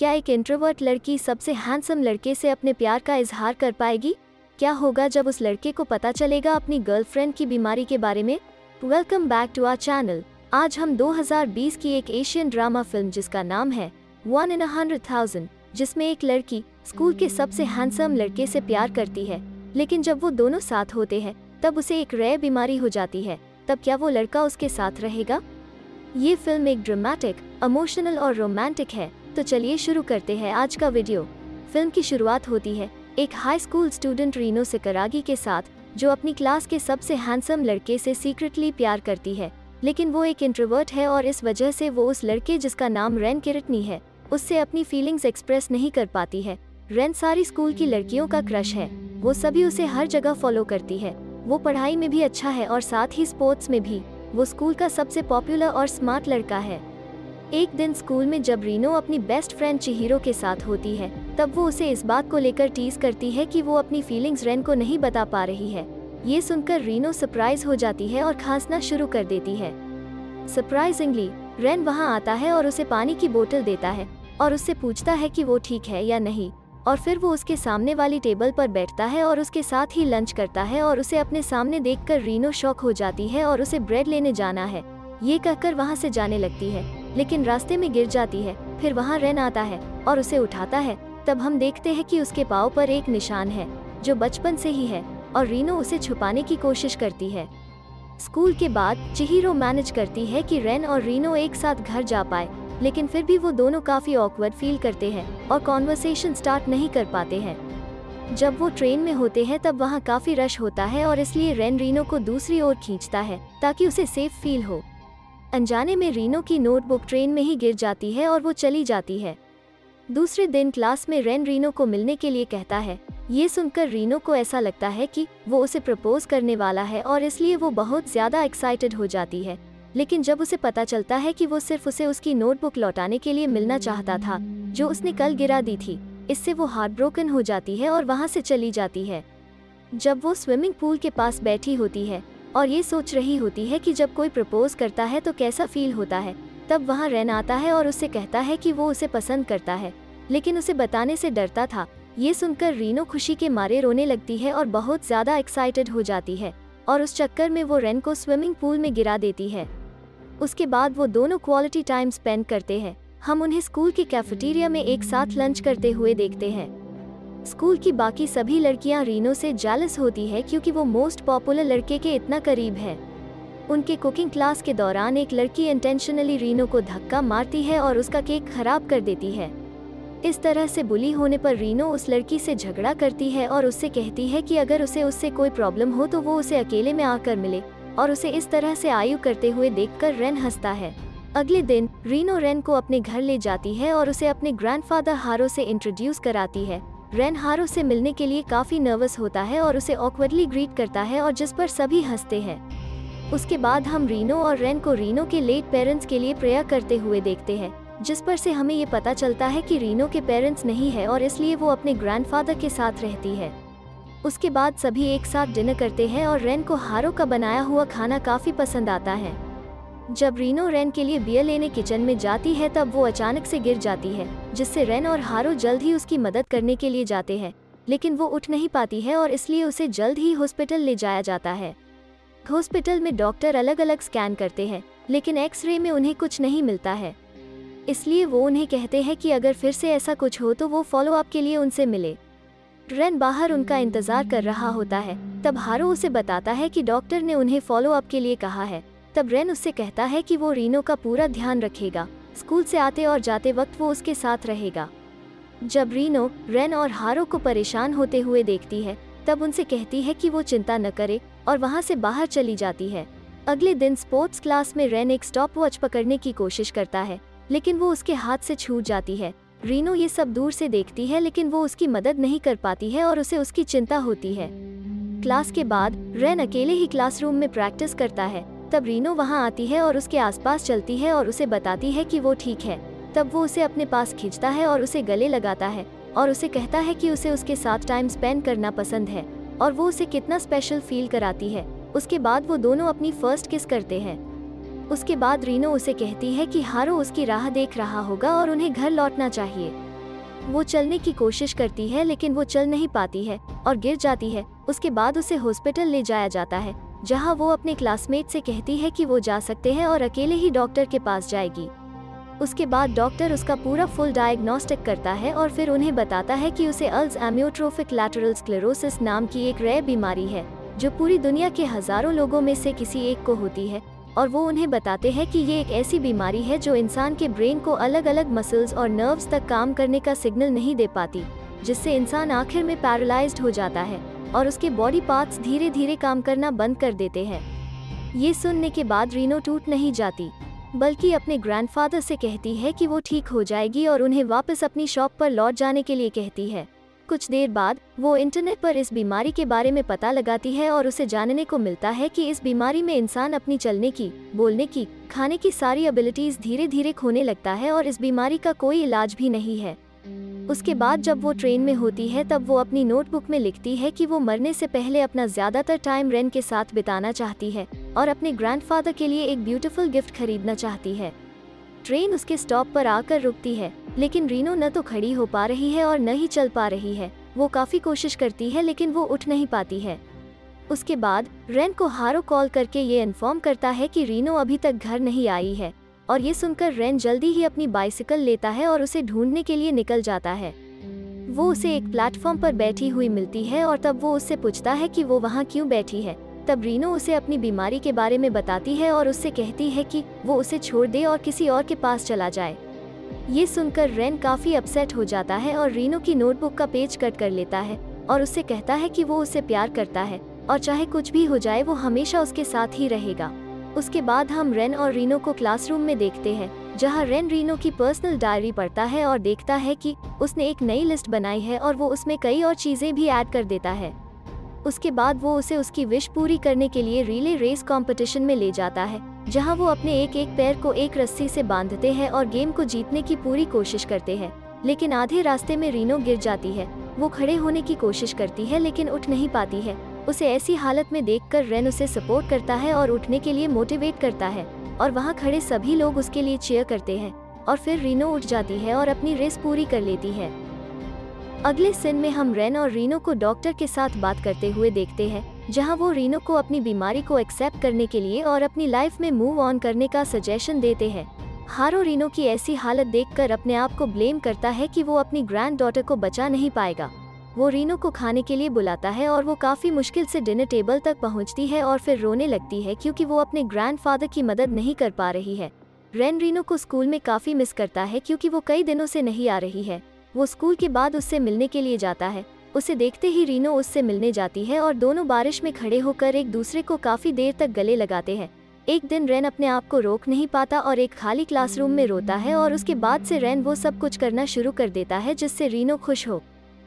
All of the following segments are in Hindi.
क्या एक इंट्रोवर्ट लड़की सबसे हैंडसम लड़के से अपने प्यार का इजहार कर पाएगी? क्या होगा जब उस लड़के को पता चलेगा अपनी गर्लफ्रेंड की बीमारी के बारे में? Welcome back to our channel. आज हम 2020 की एक एशियन ड्रामा फिल्म जिसका नाम है 1 in 100,000, जिसमें एक लड़की स्कूल के सबसे हैंडसम लड़के से प्यार करती है, लेकिन जब वो दोनों साथ होते हैं तब उसे एक रेयर बीमारी हो जाती है। तब क्या वो लड़का उसके साथ रहेगा? ये फिल्म एक ड्रामेटिक, इमोशनल और रोमांटिक है। तो चलिए शुरू करते हैं आज का वीडियो। फिल्म की शुरुआत होती है एक हाई स्कूल स्टूडेंट रीनो सिकरागी के साथ, जो अपनी क्लास के सबसे हैंडसम लड़के से सीक्रेटली प्यार करती है। लेकिन वो एक इंट्रोवर्ट है और इस वजह से वो उस लड़के जिसका नाम रेन किरटनी है उससे अपनी फीलिंग्स एक्सप्रेस नहीं कर पाती है। रेन सारी स्कूल की लड़कियों का क्रश है। वो सभी उसे हर जगह फॉलो करती है। वो पढ़ाई में भी अच्छा है और साथ ही स्पोर्ट्स में भी। वो स्कूल का सबसे पॉपुलर और स्मार्ट लड़का है। एक दिन स्कूल में जब रीनो अपनी बेस्ट फ्रेंड चिहिरो के साथ होती है तब वो उसे इस बात को लेकर टीज करती है कि वो अपनी फीलिंग्स रेन को नहीं बता पा रही है। ये सुनकर रीनो सरप्राइज हो जाती है और खांसना शुरू कर देती है। सरप्राइजिंगली रेन वहां आता है और उसे पानी की बोतल देता है और उससे पूछता है कि वो ठीक है या नहीं, और फिर वो उसके सामने वाली टेबल पर बैठता है और उसके साथ ही लंच करता है और उसे अपने सामने देखकर रीनो शॉक हो जाती है और उसे ब्रेड लेने जाना है ये कहकर वहां से जाने लगती है, लेकिन रास्ते में गिर जाती है। फिर वहां रेन आता है और उसे उठाता है। तब हम देखते हैं कि उसके पाँव पर एक निशान है जो बचपन से ही है और रीनो उसे छुपाने की कोशिश करती है। स्कूल के बाद चिहिरो मैनेज करती है कि रेन और रीनो एक साथ घर जा पाए, लेकिन फिर भी वो दोनों काफी ऑकवर्ड फील करते हैं और कॉन्वर्सेशन स्टार्ट नहीं कर पाते हैं। जब वो ट्रेन में होते हैं तब वहाँ काफी रश होता है और इसलिए रेन रीनो को दूसरी ओर खींचता है ताकि उसे सेफ फील हो। अनजाने में रीनो की नोटबुक ट्रेन में ही गिर जाती है और वो चली जाती है। दूसरे दिन क्लास में रेन रीनो को मिलने के लिए कहता है। ये सुनकर रीनो को ऐसा लगता है कि वो उसे प्रपोज करने वाला है और इसलिए वो बहुत ज्यादा एक्साइटेड हो जाती है। लेकिन जब उसे पता चलता है कि वो सिर्फ उसे उसकी नोटबुक लौटाने के लिए मिलना चाहता था जो उसने कल गिरा दी थी, इससे वो हार्ट ब्रोकन हो जाती है और वहाँ से चली जाती है। जब वो स्विमिंग पूल के पास बैठी होती है और ये सोच रही होती है कि जब कोई प्रपोज करता है तो कैसा फील होता है, तब वहाँ रेन आता है और उससे कहता है कि वो उसे पसंद करता है, लेकिन उसे बताने से डरता था। ये सुनकर रीनो खुशी के मारे रोने लगती है और बहुत ज्यादा एक्साइटेड हो जाती है और उस चक्कर में वो रेन को स्विमिंग पूल में गिरा देती है। उसके बाद वो दोनों क्वालिटी टाइम स्पेंड करते हैं। हम उन्हें स्कूल की कैफेटेरिया में एक साथ लंच करते हुए देखते हैं। स्कूल की बाकी सभी लड़कियां रीनो से जेलस होती है क्योंकि वो मोस्ट पॉपुलर लड़के के इतना करीब है। उनके कुकिंग क्लास के दौरान एक लड़की इंटेंशनली रीनो को धक्का मारती है और उसका केक खराब कर देती है। इस तरह से बुली होने पर रीनो उस लड़की से झगड़ा करती है और उससे कहती है कि अगर उसे उससे कोई प्रॉब्लम हो तो वो उसे अकेले में आकर मिले, और उसे इस तरह से आयु करते हुए देखकर रेन हंसता है। अगले दिन रीनो रेन को अपने घर ले जाती है और उसे अपने ग्रैंडफादर हारो से इंट्रोड्यूस कराती है। रेन हारो से मिलने के लिए काफी नर्वस होता है और उसे ऑकवर्डली ग्रीट करता है और जिस पर सभी हंसते हैं। उसके बाद हम रीनो और रेन को रीनो के लेट पेरेंट्स के लिए प्रेयर करते हुए देखते हैं, जिस पर से हमें ये पता चलता है कि रीनो के पेरेंट्स नहीं है और इसलिए वो अपने ग्रैंडफादर के साथ रहती है। उसके बाद सभी एक साथ डिनर करते हैं और रेन को हारो का बनाया हुआ खाना काफी पसंद आता है। जब रीनो रेन के लिए बियर लेने किचन में जाती है तब वो अचानक से गिर जाती है, जिससे रेन और हारो जल्द ही उसकी मदद करने के लिए जाते हैं, लेकिन वो उठ नहीं पाती है और इसलिए उसे जल्द ही हॉस्पिटल ले जाया जाता है। हॉस्पिटल में डॉक्टर अलग अलग स्कैन करते हैं, लेकिन एक्सरे में उन्हें कुछ नहीं मिलता है। इसलिए वो उन्हें कहते हैं कि अगर फिर से ऐसा कुछ हो तो वो फॉलो अप के लिए उनसे मिले। रेन बाहर उनका इंतजार कर रहा होता है। तब हारो उसे बताता है कि डॉक्टर ने उन्हें फॉलो अप के लिए कहा है। तब रेन उससे कहता है कि वो रीनो का पूरा ध्यान रखेगा। स्कूल से आते और जाते वक्त वो उसके साथ रहेगा। जब रीनो रेन और हारो को परेशान होते हुए देखती है तब उनसे कहती है कि वो चिंता न करे और वहाँ से बाहर चली जाती है। अगले दिन स्पोर्ट्स क्लास में रेन एक स्टॉप वॉच पकड़ने की कोशिश करता है, लेकिन वो उसके हाथ से छूट जाती है। रीनो ये सब दूर से देखती है, लेकिन वो उसकी मदद नहीं कर पाती है और उसे उसकी चिंता होती है। क्लास के बाद रेन अकेले ही क्लासरूम में प्रैक्टिस करता है। तब रीनो वहाँ आती है और उसके आसपास चलती है और उसे बताती है कि वो ठीक है। तब वो उसे अपने पास खींचता है और उसे गले लगाता है और उसे कहता है कि उसे उसके साथ टाइम स्पेंड करना पसंद है और वो उसे कितना स्पेशल फील कराती है। उसके बाद वो दोनों अपनी फर्स्ट किस करते हैं। उसके बाद रीनो उसे कहती है कि हारो उसकी राह देख रहा होगा और उन्हें घर लौटना चाहिए। वो चलने की कोशिश करती है लेकिन वो चल नहीं पाती है और गिर जाती है। उसके बाद उसे हॉस्पिटल ले जाया जाता है, जहां वो अपने क्लासमेट से कहती है कि वो जा सकते हैं और अकेले ही डॉक्टर के पास जाएगी। उसके बाद डॉक्टर उसका पूरा फुल डायग्नोस्टिक करता है और फिर उन्हें बताता है कि उसे अल्ज एमियोट्रोफिक लैटरल स्क्लेरोसिस नाम की एक रेयर बीमारी है, जो पूरी दुनिया के हजारों लोगों में से किसी एक को होती है। और वो उन्हें बताते हैं कि ये एक ऐसी बीमारी है जो इंसान के ब्रेन को अलग अलग मसल्स और नर्व्स तक काम करने का सिग्नल नहीं दे पाती, जिससे इंसान आखिर में पैरालाइज्ड हो जाता है और उसके बॉडी पार्ट्स धीरे धीरे काम करना बंद कर देते हैं। ये सुनने के बाद रीनो टूट नहीं जाती, बल्कि अपने ग्रैंडफादर से कहती है कि वो ठीक हो जाएगी और उन्हें वापस अपनी शॉप पर लौट जाने के लिए कहती है। कुछ देर बाद वो इंटरनेट पर इस बीमारी के बारे में पता लगाती है और उसे जानने को मिलता है कि इस बीमारी में इंसान अपनी चलने की, बोलने की, खाने की सारी एबिलिटीज धीरे धीरे खोने लगता है और इस बीमारी का कोई इलाज भी नहीं है। उसके बाद जब वो ट्रेन में होती है तब वो अपनी नोटबुक में लिखती है कि वो मरने से पहले अपना ज्यादातर टाइम रेन के साथ बिताना चाहती है और अपने ग्रैंडफादर के लिए एक ब्यूटीफुल गिफ्ट खरीदना चाहती है। ट्रेन उसके स्टॉप पर आकर रुकती है, लेकिन रीनो न तो खड़ी हो पा रही है और न ही चल पा रही है। वो काफी कोशिश करती है लेकिन वो उठ नहीं पाती है। उसके बाद रेन को हारो कॉल करके ये इन्फॉर्म करता है कि रीनो अभी तक घर नहीं आई है, और ये सुनकर रेन जल्दी ही अपनी बाइसिकल लेता है और उसे ढूंढने के लिए निकल जाता है। वो उसे एक प्लेटफॉर्म पर बैठी हुई मिलती है और तब वो उससे पूछता है कि वो वहाँ क्यों बैठी है। तब रीनो उसे अपनी बीमारी के बारे में बताती है और उससे कहती है कि वो उसे छोड़ दे और किसी और के पास चला जाए। ये सुनकर रेन काफी अपसेट हो जाता है और रीनो की नोटबुक का पेज कट कर लेता है और उससे कहता है कि वो उससे प्यार करता है और चाहे कुछ भी हो जाए वो हमेशा उसके साथ ही रहेगा। उसके बाद हम रेन और रीनो को क्लासरूम में देखते हैं, जहां रेन रीनो की पर्सनल डायरी पढ़ता है और देखता है कि उसने एक नई लिस्ट बनाई है और वो उसमें कई और चीजें भी ऐड कर देता है। उसके बाद वो उसे उसकी विश पूरी करने के लिए रिले रेस कंपटीशन में ले जाता है, जहां वो अपने एक एक पैर को एक रस्सी से बांधते हैं और गेम को जीतने की पूरी कोशिश करते हैं। लेकिन आधे रास्ते में रीनो गिर जाती है। वो खड़े होने की कोशिश करती है लेकिन उठ नहीं पाती है। उसे ऐसी हालत में देखकर रेन उसे सपोर्ट करता है और उठने के लिए मोटिवेट करता है, और वहाँ खड़े सभी लोग उसके लिए चीयर करते हैं। और फिर रीनो उठ जाती है और अपनी रेस पूरी कर लेती है। अगले सीन में हम रेन और रीनो को डॉक्टर के साथ बात करते हुए देखते हैं, जहां वो रीनो को अपनी बीमारी को एक्सेप्ट करने के लिए और अपनी लाइफ में मूव ऑन करने का सजेशन देते हैं। हारो रीनो की ऐसी हालत देखकर अपने आप को ब्लेम करता है कि वो अपनी ग्रैंड डॉटर को बचा नहीं पाएगा। वो रीनो को खाने के लिए बुलाता है और वो काफी मुश्किल से डिनर टेबल तक पहुंचती है और फिर रोने लगती है क्योंकि वो अपने ग्रैंडफादर की मदद नहीं कर पा रही है। रेन रीनो को स्कूल में काफी मिस करता है क्योंकि वो कई दिनों से नहीं आ रही है। वो स्कूल के बाद उससे मिलने के लिए जाता है। उसे देखते ही रीनो उससे मिलने जाती है और दोनों बारिश में खड़े होकर एक दूसरे को काफी देर तक गले लगाते हैं। एक दिन रेन अपने आप को रोक नहीं पाता और एक खाली क्लासरूम में रोता है, और उसके बाद से रेन वो सब कुछ करना शुरू कर देता है जिससे रीनो खुश हो।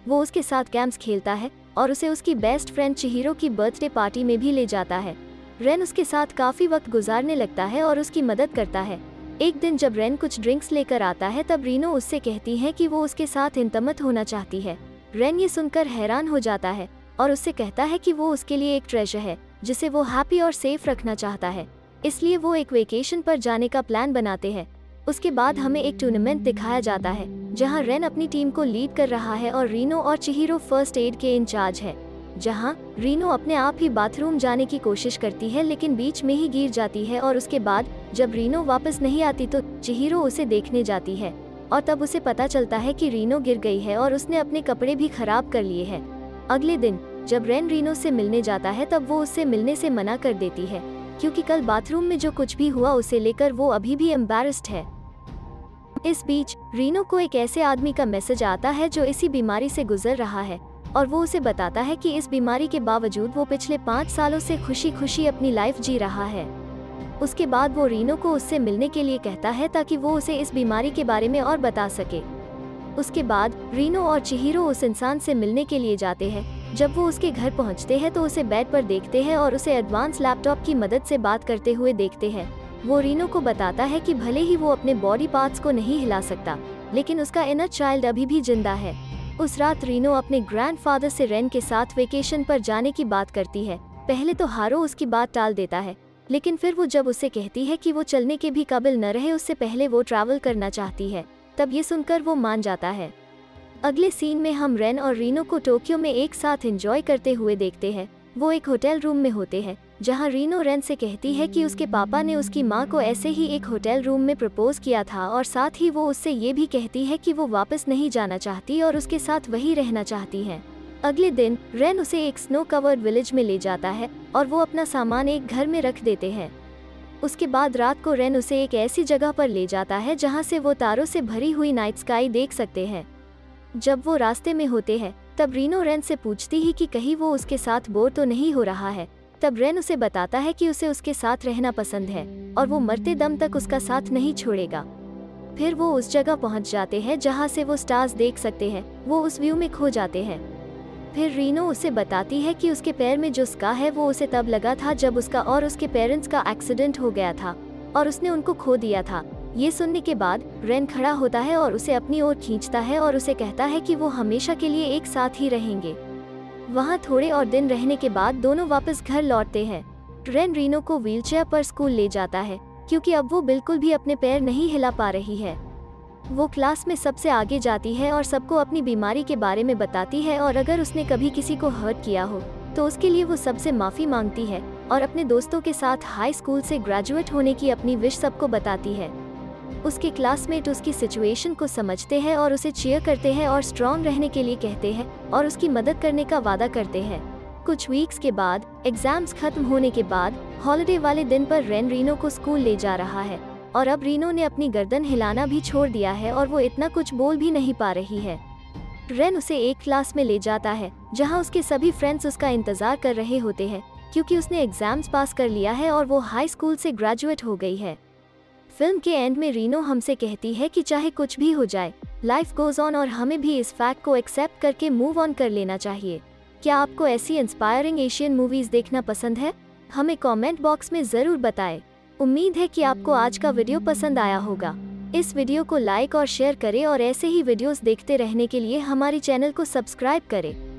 वो उसके साथ गेम्स खेलता है और उसे उसकी बेस्ट फ्रेंड चिहिरो की बर्थडे पार्टी में भी ले जाता है। रेन उसके साथ काफी वक्त गुजारने लगता है और उसकी मदद करता है। एक दिन जब रेन कुछ ड्रिंक्स लेकर आता है तब रीनो उससे कहती है कि वो उसके साथ इंटमत होना चाहती है। रेन ये सुनकर हैरान हो जाता है और उससे कहता है कि वो उसके लिए एक ट्रेजर है जिसे वो हैप्पी और सेफ रखना चाहता है, इसलिए वो एक वेकेशन पर जाने का प्लान बनाते हैं। उसके बाद हमें एक टूर्नामेंट दिखाया जाता है जहां रेन अपनी टीम को लीड कर रहा है और रीनो और चिहिरो फर्स्ट एड के इंचार्ज है। जहां रीनो अपने आप ही बाथरूम जाने की कोशिश करती है लेकिन बीच में ही गिर जाती है, और उसके बाद जब रीनो वापस नहीं आती तो चिहिरो उसे देखने जाती है और तब उसे पता चलता है कि रीनो गिर गई है और उसने अपने कपड़े भी खराब कर लिए हैं। अगले दिन जब रेन रीनो से मिलने जाता है तब वो उससे मिलने से मना कर देती है क्योंकि कल बाथरूम में जो कुछ भी हुआ उसे लेकर वो अभी भी एम्बैरेस्ड है। इस बीच रीनो को एक ऐसे आदमी का मैसेज आता है जो इसी बीमारी से गुजर रहा है, और वो उसे बताता है कि इस बीमारी के बावजूद वो पिछले 5 सालों से खुशी खुशी अपनी लाइफ जी रहा है। उसके बाद वो रीनो को उससे मिलने के लिए कहता है ताकि वो उसे इस बीमारी के बारे में और बता सके। उसके बाद रीनो और चिहिरो उस इंसान से मिलने के लिए जाते हैं। जब वो उसके घर पहुंचते हैं तो उसे बेड पर देखते हैं और उसे एडवांस लैपटॉप की मदद से बात करते हुए देखते हैं। वो रीनो को बताता है कि भले ही वो अपने बॉडी पार्ट्स को नहीं हिला सकता, लेकिन उसका इनर चाइल्ड अभी भी जिंदा है। उस रात रीनो अपने ग्रैंडफादर से रेन के साथ वेकेशन पर जाने की बात करती है। पहले तो हारो उसकी बात टाल देता है, लेकिन फिर वो जब उसे कहती है कि वो चलने के भी काबिल न रहे उससे पहले वो ट्रैवल करना चाहती है, तब ये सुनकर वो मान जाता है। अगले सीन में हम रेन और रीनो को टोक्यो में एक साथ एंजॉय करते हुए देखते हैं। वो एक होटल रूम में होते हैं, जहां रीनो रेन से कहती है कि उसके पापा ने उसकी माँ को ऐसे ही एक होटल रूम में प्रपोज किया था, और साथ ही वो उससे ये भी कहती है कि वो वापस नहीं जाना चाहती और उसके साथ वही रहना चाहती है। अगले दिन रेन उसे एक स्नो कवर्ड विलेज में ले जाता है और वो अपना सामान एक घर में रख देते हैं। उसके बाद रात को रेन उसे एक ऐसी जगह पर ले जाता है जहाँ से वो तारों से भरी हुई नाइट स्काई देख सकते हैं। जब वो रास्ते में होते हैं तब रीनो रेन से पूछती है कि कहीं वो उसके साथ बोर तो नहीं हो रहा है। तब रेन उसे बताता है कि उसे उसके साथ रहना पसंद है और वो मरते दम तक उसका साथ नहीं छोड़ेगा। फिर वो उस जगह पहुंच जाते हैं जहां से वो स्टार्स देख सकते हैं। वो उस व्यू में खो जाते हैं। फिर रीनो उसे बताती है कि उसके पैर में जो स्कार है वो उसे तब लगा था जब उसका और उसके पेरेंट्स का एक्सीडेंट हो गया था और उसने उनको खो दिया था। ये सुनने के बाद रेन खड़ा होता है और उसे अपनी ओर खींचता है और उसे कहता है कि वो हमेशा के लिए एक साथ ही रहेंगे। वहाँ थोड़े और दिन रहने के बाद दोनों वापस घर लौटते हैं। रेन रीनो को व्हीलचेयर पर स्कूल ले जाता है क्योंकि अब वो बिल्कुल भी अपने पैर नहीं हिला पा रही है। वो क्लास में सबसे आगे जाती है और सबको अपनी बीमारी के बारे में बताती है, और अगर उसने कभी किसी को हर्ट किया हो तो उसके लिए वो सबसे माफ़ी मांगती है और अपने दोस्तों के साथ हाई स्कूल से ग्रेजुएट होने की अपनी विश सबको बताती है। उसके क्लासमेट उसकी सिचुएशन को समझते हैं और उसे चीयर करते हैं और स्ट्रॉन्ग रहने के लिए कहते हैं और उसकी मदद करने का वादा करते हैं। कुछ वीक्स के बाद एग्जाम्स खत्म होने के बाद हॉलिडे वाले दिन पर रेन रीनो को स्कूल ले जा रहा है, और अब रीनो ने अपनी गर्दन हिलाना भी छोड़ दिया है और वो इतना कुछ बोल भी नहीं पा रही है। रेन उसे एक क्लास में ले जाता है जहां उसके सभी फ्रेंड्स उसका इंतजार कर रहे होते हैं क्योंकि उसने एग्जाम्स पास कर लिया है और वो हाई स्कूल से ग्रेजुएट हो गई है। फिल्म के एंड में रीनो हमसे कहती है कि चाहे कुछ भी हो जाए, लाइफ गोज ऑन, और हमें भी इस फैक्ट को एक्सेप्ट करके मूव ऑन कर लेना चाहिए। क्या आपको ऐसी इंस्पायरिंग एशियन मूवीज देखना पसंद है? हमें कमेंट बॉक्स में ज़रूर बताएं। उम्मीद है कि आपको आज का वीडियो पसंद आया होगा। इस वीडियो को लाइक और शेयर करें और ऐसे ही वीडियोस देखते रहने के लिए हमारे चैनल को सब्सक्राइब करें।